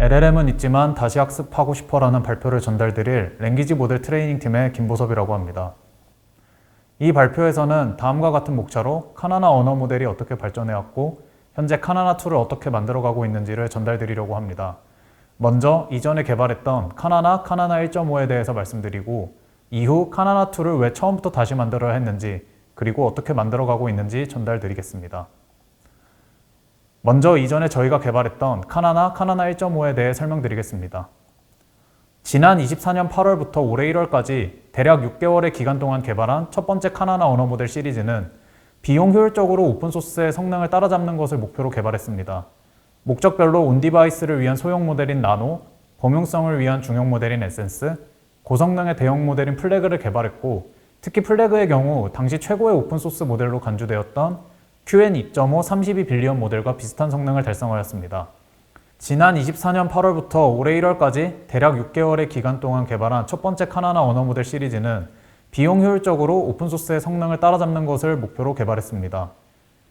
LLM은 있지만 다시 학습하고 싶어라는 발표를 전달드릴 랭귀지 모델 트레이닝 팀의 김보섭이라고 합니다. 이 발표에서는 다음과 같은 목차로 카나나 언어 모델이 어떻게 발전해왔고 현재 카나나2를 어떻게 만들어가고 있는지를 전달드리려고 합니다. 먼저 이전에 개발했던 카나나 1.5에 대해서 말씀드리고 이후 카나나2를 왜 처음부터 다시 만들어야 했는지 그리고 어떻게 만들어가고 있는지 전달드리겠습니다. 먼저 이전에 저희가 개발했던 카나나 1.5에 대해 설명드리겠습니다. 지난 24년 8월부터 올해 1월까지 대략 6개월의 기간 동안 개발한 첫 번째 카나나 언어 모델 시리즈는 비용 효율적으로 오픈소스의 성능을 따라잡는 것을 목표로 개발했습니다. 목적별로 온디바이스를 위한 소형 모델인 나노, 범용성을 위한 중형 모델인 에센스, 고성능의 대형 모델인 플래그를 개발했고 특히 플래그의 경우 당시 최고의 오픈소스 모델로 간주되었던 QN2.5 32빌리언 모델과 비슷한 성능을 달성하였습니다. 지난 24년 8월부터 올해 1월까지 대략 6개월의 기간 동안 개발한 첫 번째 카나나 언어 모델 시리즈는 비용 효율적으로 오픈소스의 성능을 따라잡는 것을 목표로 개발했습니다.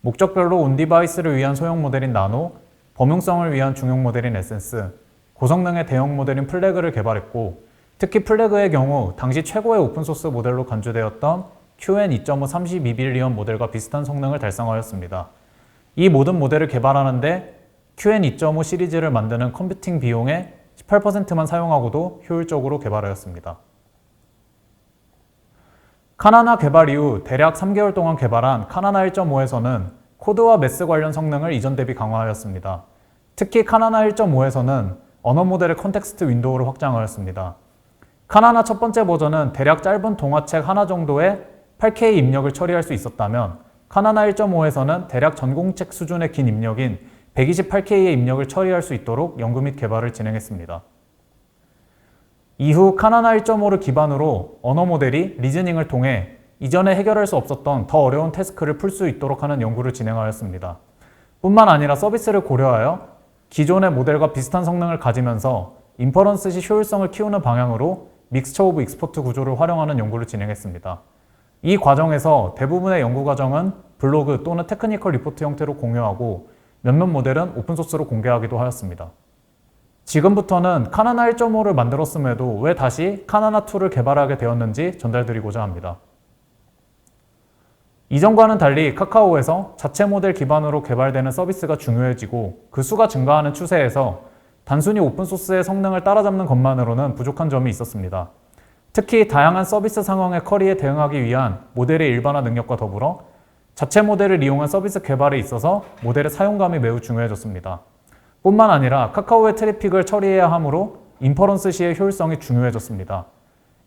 목적별로 온디바이스를 위한 소형 모델인 나노, 범용성을 위한 중형 모델인 에센스, 고성능의 대형 모델인 플래그를 개발했고 특히 플래그의 경우 당시 최고의 오픈소스 모델로 간주되었던 QN2.5 32빌리언 모델과 비슷한 성능을 달성하였습니다. 이 모든 모델을 개발하는데 QN2.5 시리즈를 만드는 컴퓨팅 비용의 18%만 사용하고도 효율적으로 개발하였습니다. 카나나 개발 이후 대략 3개월 동안 개발한 카나나 1.5에서는 코드와 매스 관련 성능을 이전 대비 강화하였습니다. 특히 카나나 1.5에서는 언어 모델의 컨텍스트 윈도우를 확장하였습니다. 카나나 첫 번째 버전은 대략 짧은 동화책 하나 정도의 8K 입력을 처리할 수 있었다면 카나나 1.5에서는 대략 전공책 수준의 긴 입력인 128K의 입력을 처리할 수 있도록 연구 및 개발을 진행했습니다. 이후 카나나 1.5를 기반으로 언어 모델이 리즈닝을 통해 이전에 해결할 수 없었던 더 어려운 태스크를 풀 수 있도록 하는 연구를 진행하였습니다. 뿐만 아니라 서비스를 고려하여 기존의 모델과 비슷한 성능을 가지면서 인퍼런스 시 효율성을 키우는 방향으로 믹스처 오브 익스포트 구조를 활용하는 연구를 진행했습니다. 이 과정에서 대부분의 연구 과정은 블로그 또는 테크니컬 리포트 형태로 공유하고 몇몇 모델은 오픈소스로 공개하기도 하였습니다. 지금부터는 카나나 1.5를 만들었음에도 왜 다시 카나나2를 개발하게 되었는지 전달드리고자 합니다. 이전과는 달리 카카오에서 자체 모델 기반으로 개발되는 서비스가 중요해지고 그 수가 증가하는 추세에서 단순히 오픈소스의 성능을 따라잡는 것만으로는 부족한 점이 있었습니다. 특히 다양한 서비스 상황의 쿼리에 대응하기 위한 모델의 일반화 능력과 더불어 자체 모델을 이용한 서비스 개발에 있어서 모델의 사용감이 매우 중요해졌습니다. 뿐만 아니라 카카오의 트래픽을 처리해야 하므로 인퍼런스 시의 효율성이 중요해졌습니다.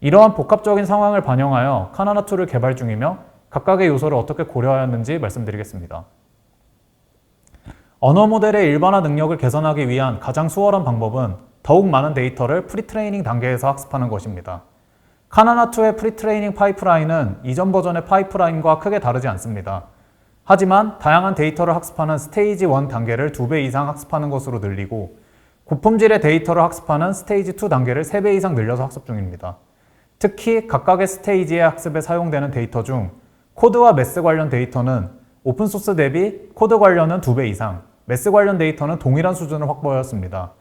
이러한 복합적인 상황을 반영하여 카나나2를 개발 중이며 각각의 요소를 어떻게 고려하였는지 말씀드리겠습니다. 언어 모델의 일반화 능력을 개선하기 위한 가장 수월한 방법은 더욱 많은 데이터를 프리트레이닝 단계에서 학습하는 것입니다. 카나나2의 프리트레이닝 파이프라인은 이전 버전의 파이프라인과 크게 다르지 않습니다. 하지만 다양한 데이터를 학습하는 스테이지 1 단계를 2배 이상 학습하는 것으로 늘리고 고품질의 데이터를 학습하는 스테이지 2 단계를 3배 이상 늘려서 학습 중입니다. 특히 각각의 스테이지의 학습에 사용되는 데이터 중 코드와 매스 관련 데이터는 오픈소스 대비 코드 관련은 2배 이상, 매스 관련 데이터는 동일한 수준을 확보하였습니다.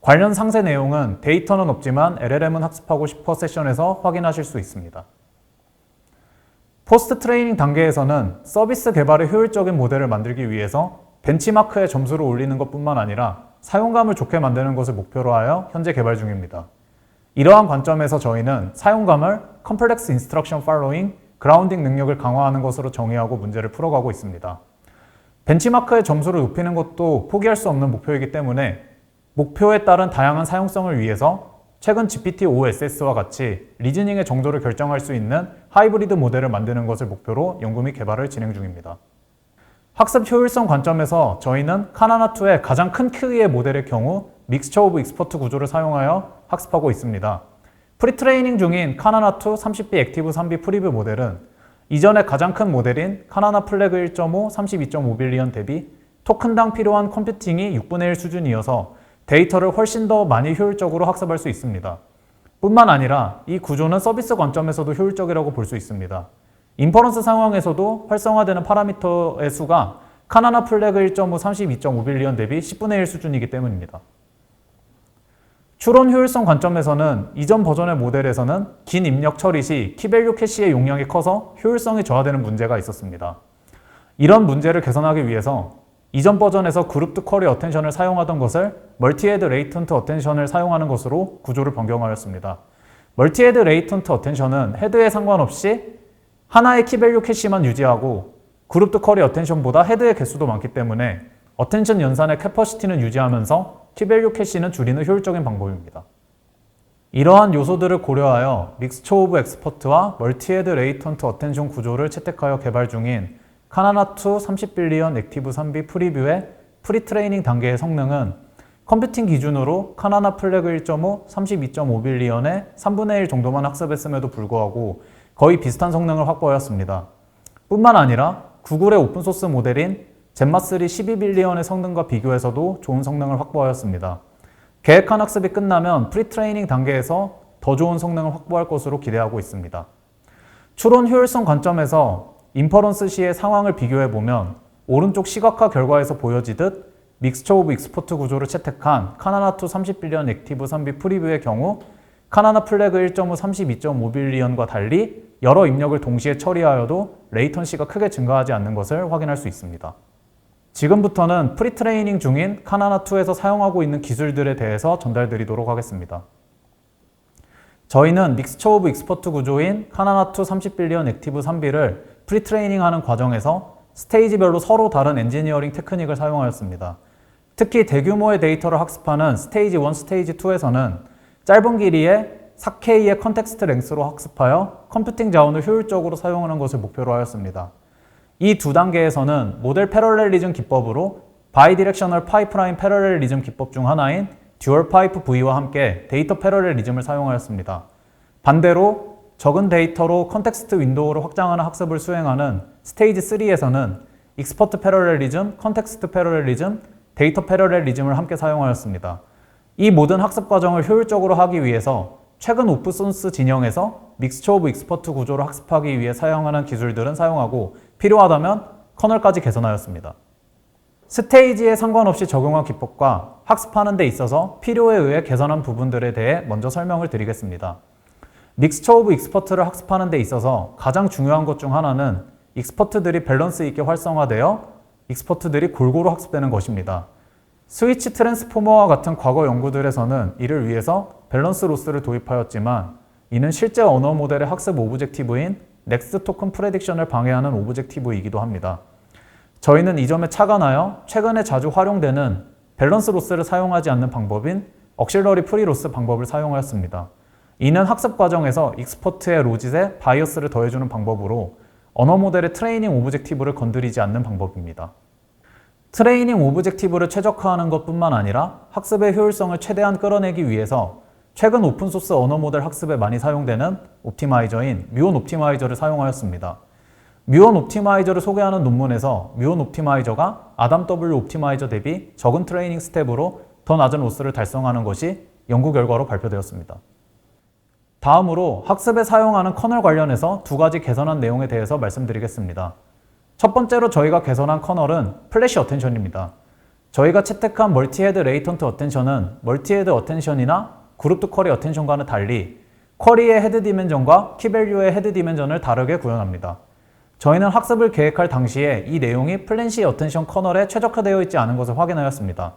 관련 상세 내용은 데이터는 없지만 LLM은 학습하고 싶어 세션에서 확인하실 수 있습니다. 포스트 트레이닝 단계에서는 서비스 개발의 효율적인 모델을 만들기 위해서 벤치마크의 점수를 올리는 것뿐만 아니라 사용감을 좋게 만드는 것을 목표로 하여 현재 개발 중입니다. 이러한 관점에서 저희는 사용감을 Complex Instruction Following, 그라운딩 능력을 강화하는 것으로 정의하고 문제를 풀어가고 있습니다. 벤치마크의 점수를 높이는 것도 포기할 수 없는 목표이기 때문에 목표에 따른 다양한 사용성을 위해서 최근 GPT-5SS와 같이 리즈닝의 정도를 결정할 수 있는 하이브리드 모델을 만드는 것을 목표로 연구 및 개발을 진행 중입니다. 학습 효율성 관점에서 저희는 카나나2의 가장 큰 크기의 모델의 경우 믹스처 오브 익스퍼트 구조를 사용하여 학습하고 있습니다. 프리트레이닝 중인 카나나2 30B 액티브 3B 프리뷰 모델은 이전의 가장 큰 모델인 카나나 플래그 1.5 32.5빌리언 대비 토큰당 필요한 컴퓨팅이 6분의 1 수준이어서 데이터를 훨씬 더 많이 효율적으로 학습할 수 있습니다. 뿐만 아니라 이 구조는 서비스 관점에서도 효율적이라고 볼 수 있습니다. 인퍼런스 상황에서도 활성화되는 파라미터의 수가 카나나 플래그 1.5 32.5빌리언 대비 10분의 1 수준이기 때문입니다. 추론 효율성 관점에서는 이전 버전의 모델에서는 긴 입력 처리 시 키밸류 캐시의 용량이 커서 효율성이 저하되는 문제가 있었습니다. 이런 문제를 개선하기 위해서 이전 버전에서 그룹드 쿼리 어텐션을 사용하던 것을 멀티헤드 레이턴트 어텐션을 사용하는 것으로 구조를 변경하였습니다. 멀티헤드 레이턴트 어텐션은 헤드에 상관없이 하나의 키밸류 캐시만 유지하고 그룹드 쿼리 어텐션보다 헤드의 개수도 많기 때문에 어텐션 연산의 캐퍼시티는 유지하면서 키밸류 캐시는 줄이는 효율적인 방법입니다. 이러한 요소들을 고려하여 믹스처 오브 엑스퍼트와 멀티헤드 레이턴트 어텐션 구조를 채택하여 개발 중인 카나나2 30빌리언 액티브 3B 프리뷰의 프리트레이닝 단계의 성능은 컴퓨팅 기준으로 카나나 플래그 1.5, 32.5빌리언의 3분의 1 정도만 학습했음에도 불구하고 거의 비슷한 성능을 확보하였습니다. 뿐만 아니라 구글의 오픈소스 모델인 젠마3 12빌리언의 성능과 비교해서도 좋은 성능을 확보하였습니다. 계획한 학습이 끝나면 프리트레이닝 단계에서 더 좋은 성능을 확보할 것으로 기대하고 있습니다. 추론 효율성 관점에서 인퍼런스 시의 상황을 비교해보면 오른쪽 시각화 결과에서 보여지듯 믹스처 오브 익스퍼트 구조를 채택한 카나나2 30빌리언 액티브 3B 프리뷰의 경우 카나나 플래그 1.5 32.5빌리언과 달리 여러 입력을 동시에 처리하여도 레이턴시가 크게 증가하지 않는 것을 확인할 수 있습니다. 지금부터는 프리트레이닝 중인 카나나2에서 사용하고 있는 기술들에 대해서 전달드리도록 하겠습니다. 저희는 믹스처 오브 익스퍼트 구조인 카나나2 30빌리언 액티브 3B를 프리트레이닝하는 과정에서 스테이지별로 서로 다른 엔지니어링 테크닉을 사용하였습니다. 특히 대규모의 데이터를 학습하는 스테이지 1, 스테이지 2에서는 짧은 길이의 4K의 컨텍스트 랭스로 학습하여 컴퓨팅 자원을 효율적으로 사용하는 것을 목표로 하였습니다. 이 두 단계에서는 모델 패러렐리즘 기법으로 바이디렉셔널 파이프라인 패러렐리즘 기법 중 하나인 듀얼 파이프 V와 함께 데이터 패러렐리즘을 사용하였습니다. 반대로 적은 데이터로 컨텍스트 윈도우를 확장하는 학습을 수행하는 스테이지 3에서는 익스퍼트 패러렐리즘, 컨텍스트 패러렐리즘, 데이터 패러렐리즘을 함께 사용하였습니다. 이 모든 학습 과정을 효율적으로 하기 위해서 최근 오픈소스 진영에서 믹스처 오브 익스퍼트 구조를 학습하기 위해 사용하는 기술들은 사용하고 필요하다면 커널까지 개선하였습니다. 스테이지에 상관없이 적용한 기법과 학습하는 데 있어서 필요에 의해 개선한 부분들에 대해 먼저 설명을 드리겠습니다. 믹스처 오브 익스퍼트를 학습하는 데 있어서 가장 중요한 것 중 하나는 익스퍼트들이 밸런스 있게 활성화되어 익스퍼트들이 골고루 학습되는 것입니다. 스위치 트랜스포머와 같은 과거 연구들에서는 이를 위해서 밸런스 로스를 도입하였지만 이는 실제 언어 모델의 학습 오브젝티브인 넥스트 토큰 프레딕션을 방해하는 오브젝티브이기도 합니다. 저희는 이 점에 착안하여 최근에 자주 활용되는 밸런스 로스를 사용하지 않는 방법인 억실러리 프리 로스 방법을 사용하였습니다. 이는 학습 과정에서 익스퍼트의 로짓에 바이어스를 더해주는 방법으로 언어 모델의 트레이닝 오브젝티브를 건드리지 않는 방법입니다. 트레이닝 오브젝티브를 최적화하는 것뿐만 아니라 학습의 효율성을 최대한 끌어내기 위해서 최근 오픈소스 언어 모델 학습에 많이 사용되는 옵티마이저인 뮤온 옵티마이저를 사용하였습니다. 뮤온 옵티마이저를 소개하는 논문에서 뮤온 옵티마이저가 아담 W 옵티마이저 대비 적은 트레이닝 스텝으로 더 낮은 로스를 달성하는 것이 연구 결과로 발표되었습니다. 다음으로 학습에 사용하는 커널 관련해서 두 가지 개선한 내용에 대해서 말씀드리겠습니다. 첫 번째로 저희가 개선한 커널은 플래시 어텐션입니다. 저희가 채택한 멀티헤드 레이턴트 어텐션은 멀티헤드 어텐션이나 그룹드 쿼리 어텐션과는 달리 쿼리의 헤드 디멘전과 키밸류의 헤드 디멘전을 다르게 구현합니다. 저희는 학습을 계획할 당시에 이 내용이 플래시 어텐션 커널에 최적화되어 있지 않은 것을 확인하였습니다.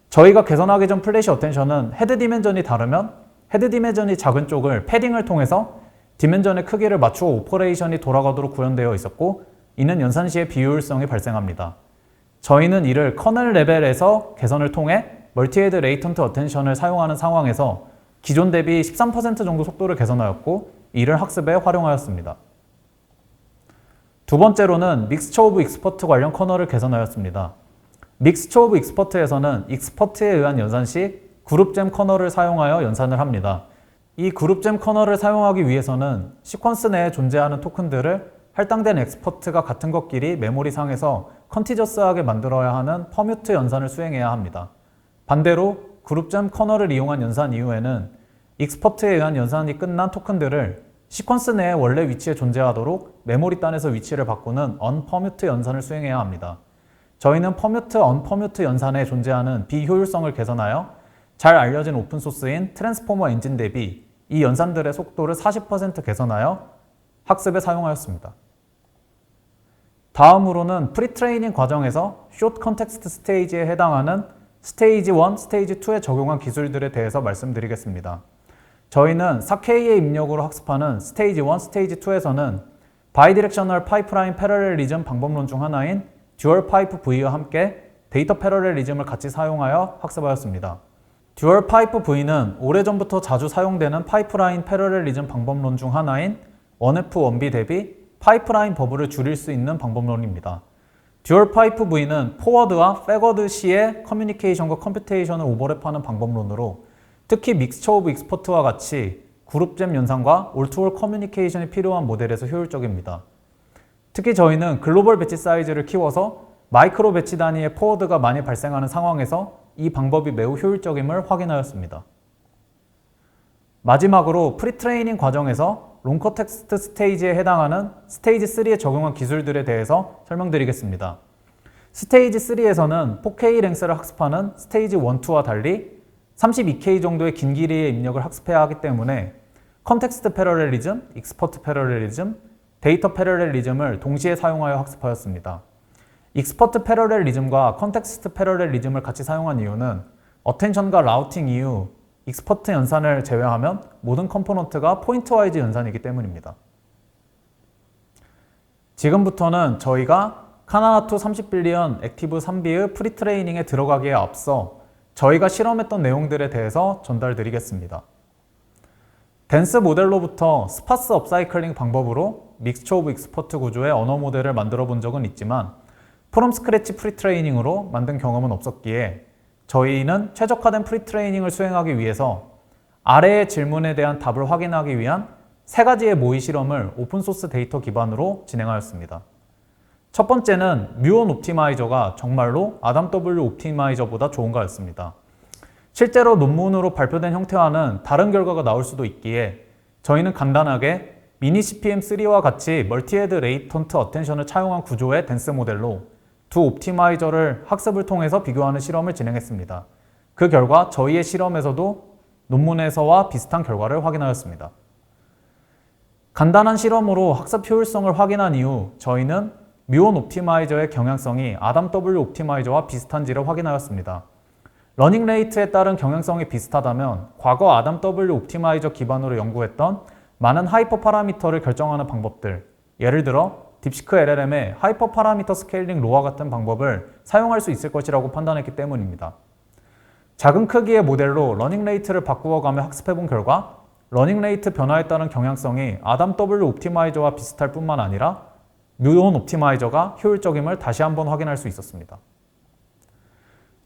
저희가 개선하기 전 플래시 어텐션은 헤드 디멘전이 다르면 헤드 디멘전이 작은 쪽을 패딩을 통해서 디멘전의 크기를 맞추어 오퍼레이션이 돌아가도록 구현되어 있었고 이는 연산 시에 비효율성이 발생합니다. 저희는 이를 커널 레벨에서 개선을 통해 멀티헤드 레이턴트 어텐션을 사용하는 상황에서 기존 대비 13% 정도 속도를 개선하였고 이를 학습에 활용하였습니다. 두 번째로는 믹스처 오브 익스퍼트 관련 커널을 개선하였습니다. 믹스처 오브 익스퍼트에서는 익스퍼트에 의한 연산 시 그룹잼 커널을 사용하여 연산을 합니다. 이 그룹잼 커널을 사용하기 위해서는 시퀀스 내에 존재하는 토큰들을 할당된 엑스퍼트가 같은 것끼리 메모리상에서 컨티저스하게 만들어야 하는 퍼뮤트 연산을 수행해야 합니다. 반대로 그룹잼 커널을 이용한 연산 이후에는 익스퍼트에 의한 연산이 끝난 토큰들을 시퀀스 내에 원래 위치에 존재하도록 메모리 단에서 위치를 바꾸는 언퍼뮤트 연산을 수행해야 합니다. 저희는 퍼뮤트, 언퍼뮤트 연산에 존재하는 비효율성을 개선하여 잘 알려진 오픈소스인 트랜스포머 엔진 대비 이 연산들의 속도를 40% 개선하여 학습에 사용하였습니다. 다음으로는 프리트레이닝 과정에서 숏 컨텍스트 스테이지에 해당하는 스테이지 1, 스테이지 2에 적용한 기술들에 대해서 말씀드리겠습니다. 저희는 4K의 입력으로 학습하는 스테이지 1, 스테이지 2에서는 바이디렉셔널 파이프라인 패러렐리즘 방법론 중 하나인 듀얼 파이프 V와 함께 데이터 패러렐리즘을 같이 사용하여 학습하였습니다. 듀얼 파이프 V는 오래전부터 자주 사용되는 파이프라인 패러렐리즘 방법론 중 하나인 1F1B 대비 파이프라인 버블을 줄일 수 있는 방법론입니다. 듀얼 파이프 V는 포워드와 백워드 시의 커뮤니케이션과 컴퓨테이션을 오버랩하는 방법론으로 특히 믹스처 오브 익스퍼트와 같이 그룹잼 연산과 올투올 커뮤니케이션이 필요한 모델에서 효율적입니다. 특히 저희는 글로벌 배치 사이즈를 키워서 마이크로 배치 단위의 포워드가 많이 발생하는 상황에서 이 방법이 매우 효율적임을 확인하였습니다. 마지막으로 프리트레이닝 과정에서 롱컨텍스트 스테이지에 해당하는 스테이지 3에 적용한 기술들에 대해서 설명드리겠습니다. 스테이지 3에서는 4K 랭스를 학습하는 스테이지 1, 2와 달리 32K 정도의 긴 길이의 입력을 학습해야 하기 때문에 컨텍스트 패러렐리즘, 익스퍼트 패러렐리즘, 데이터 패러렐리즘을 동시에 사용하여 학습하였습니다. 익스퍼트 패러렐리즘과 컨텍스트 패러렐리즘을 같이 사용한 이유는 어텐션과 라우팅 이후 익스퍼트 연산을 제외하면 모든 컴포넌트가 포인트 와이즈 연산이기 때문입니다. 지금부터는 저희가 카나나2 30빌리언 액티브 3B의 프리트레이닝에 들어가기에 앞서 저희가 실험했던 내용들에 대해서 전달드리겠습니다. 댄스 모델로부터 스파스 업사이클링 방법으로 믹스처 오브 익스퍼트 구조의 언어 모델을 만들어 본 적은 있지만 프롬 스크래치 프리트레이닝으로 만든 경험은 없었기에 저희는 최적화된 프리트레이닝을 수행하기 위해서 아래의 질문에 대한 답을 확인하기 위한 3가지의 모의 실험을 오픈소스 데이터 기반으로 진행하였습니다. 첫 번째는 뮤온 옵티마이저가 정말로 아담 W 옵티마이저보다 좋은가였습니다. 실제로 논문으로 발표된 형태와는 다른 결과가 나올 수도 있기에 저희는 간단하게 미니 CPM3와 같이 멀티헤드 레이턴트 어텐션을 차용한 구조의 댄스 모델로 두 옵티마이저를 학습을 통해서 비교하는 실험을 진행했습니다. 그 결과 저희의 실험에서도 논문에서와 비슷한 결과를 확인하였습니다. 간단한 실험으로 학습 효율성을 확인한 이후 저희는 뮤온 옵티마이저의 경향성이 아담 W 옵티마이저와 비슷한지를 확인하였습니다. 러닝 레이트에 따른 경향성이 비슷하다면 과거 아담 W 옵티마이저 기반으로 연구했던 많은 하이퍼 파라미터를 결정하는 방법들, 예를 들어 딥시크 LLM의 하이퍼 파라미터 스케일링 로와 같은 방법을 사용할 수 있을 것이라고 판단했기 때문입니다. 작은 크기의 모델로 러닝 레이트를 바꾸어가며 학습해본 결과 러닝 레이트 변화에 따른 경향성이 아담 W 옵티마이저와 비슷할 뿐만 아니라 뮤온 옵티마이저가 효율적임을 다시 한번 확인할 수 있었습니다.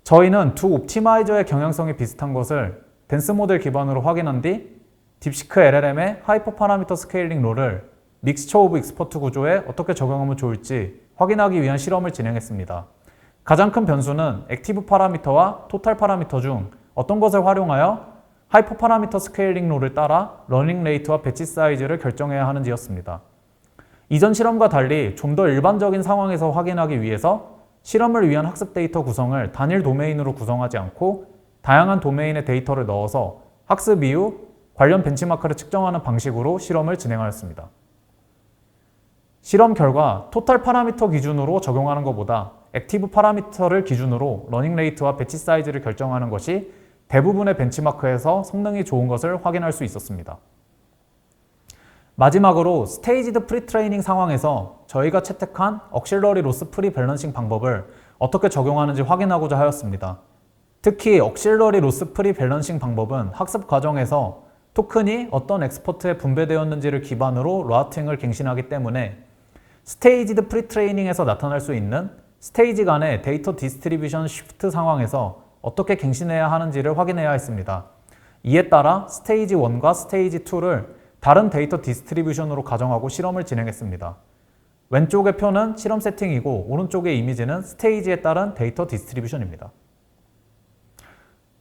저희는 두 옵티마이저의 경향성이 비슷한 것을 댄스 모델 기반으로 확인한 뒤 딥시크 LLM의 하이퍼 파라미터 스케일링 롤을 믹스처 오브 익스퍼트 구조에 어떻게 적용하면 좋을지 확인하기 위한 실험을 진행했습니다. 가장 큰 변수는 액티브 파라미터와 토탈 파라미터 중 어떤 것을 활용하여 하이퍼 파라미터 스케일링 롤을 따라 러닝 레이트와 배치 사이즈를 결정해야 하는지였습니다. 이전 실험과 달리 좀 더 일반적인 상황에서 확인하기 위해서 실험을 위한 학습 데이터 구성을 단일 도메인으로 구성하지 않고 다양한 도메인의 데이터를 넣어서 학습 이후 관련 벤치마크를 측정하는 방식으로 실험을 진행하였습니다. 실험 결과 토탈 파라미터 기준으로 적용하는 것보다 액티브 파라미터를 기준으로 러닝 레이트와 배치 사이즈를 결정하는 것이 대부분의 벤치마크에서 성능이 좋은 것을 확인할 수 있었습니다. 마지막으로 스테이지드 프리트레이닝 상황에서 저희가 채택한 억실러리 로스 프리 밸런싱 방법을 어떻게 적용하는지 확인하고자 하였습니다. 특히 억실러리 로스 프리 밸런싱 방법은 학습 과정에서 토큰이 어떤 엑스퍼트에 분배되었는지를 기반으로 라우팅을 갱신하기 때문에 스테이지드 프리트레이닝에서 나타날 수 있는 스테이지 간의 데이터 디스트리뷰션 쉬프트 상황에서 어떻게 갱신해야 하는지를 확인해야 했습니다. 이에 따라 스테이지 1과 스테이지 2를 다른 데이터 디스트리뷰션으로 가정하고 실험을 진행했습니다. 왼쪽의 표는 실험 세팅이고 오른쪽의 이미지는 스테이지에 따른 데이터 디스트리뷰션입니다.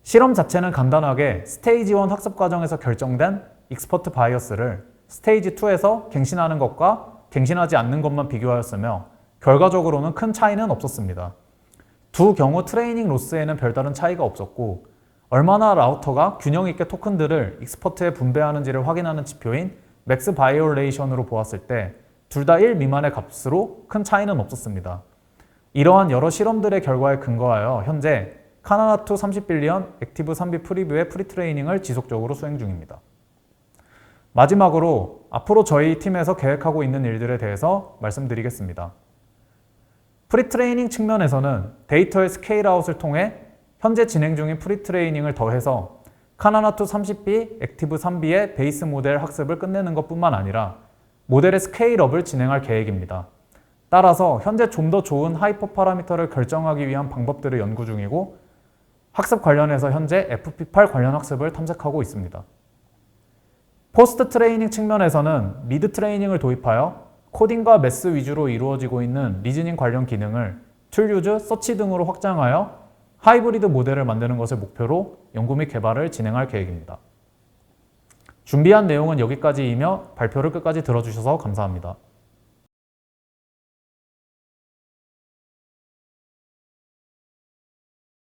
실험 자체는 간단하게 스테이지 1 학습 과정에서 결정된 익스퍼트 바이어스를 스테이지 2에서 갱신하는 것과 갱신하지 않는 것만 비교하였으며 결과적으로는 큰 차이는 없었습니다. 두 경우 트레이닝 로스에는 별다른 차이가 없었고 얼마나 라우터가 균형 있게 토큰들을 익스퍼트에 분배하는지를 확인하는 지표인 맥스 바이올레이션으로 보았을 때 둘 다 1 미만의 값으로 큰 차이는 없었습니다. 이러한 여러 실험들의 결과에 근거하여 현재 카나나2 30빌리언 액티브 3B 프리뷰의 프리트레이닝을 지속적으로 수행 중입니다. 마지막으로 앞으로 저희 팀에서 계획하고 있는 일들에 대해서 말씀드리겠습니다. 프리트레이닝 측면에서는 데이터의 스케일아웃을 통해 현재 진행 중인 프리트레이닝을 더해서 카나나2 30B 액티브 3B의 베이스 모델 학습을 끝내는 것뿐만 아니라 모델의 스케일업을 진행할 계획입니다. 따라서 현재 좀 더 좋은 하이퍼 파라미터를 결정하기 위한 방법들을 연구 중이고 학습 관련해서 현재 FP8 관련 학습을 탐색하고 있습니다. 포스트 트레이닝 측면에서는 미드 트레이닝을 도입하여 코딩과 매스 위주로 이루어지고 있는 리즈닝 관련 기능을 툴유즈, 서치 등으로 확장하여 하이브리드 모델을 만드는 것을 목표로 연구 및 개발을 진행할 계획입니다. 준비한 내용은 여기까지이며 발표를 끝까지 들어주셔서 감사합니다.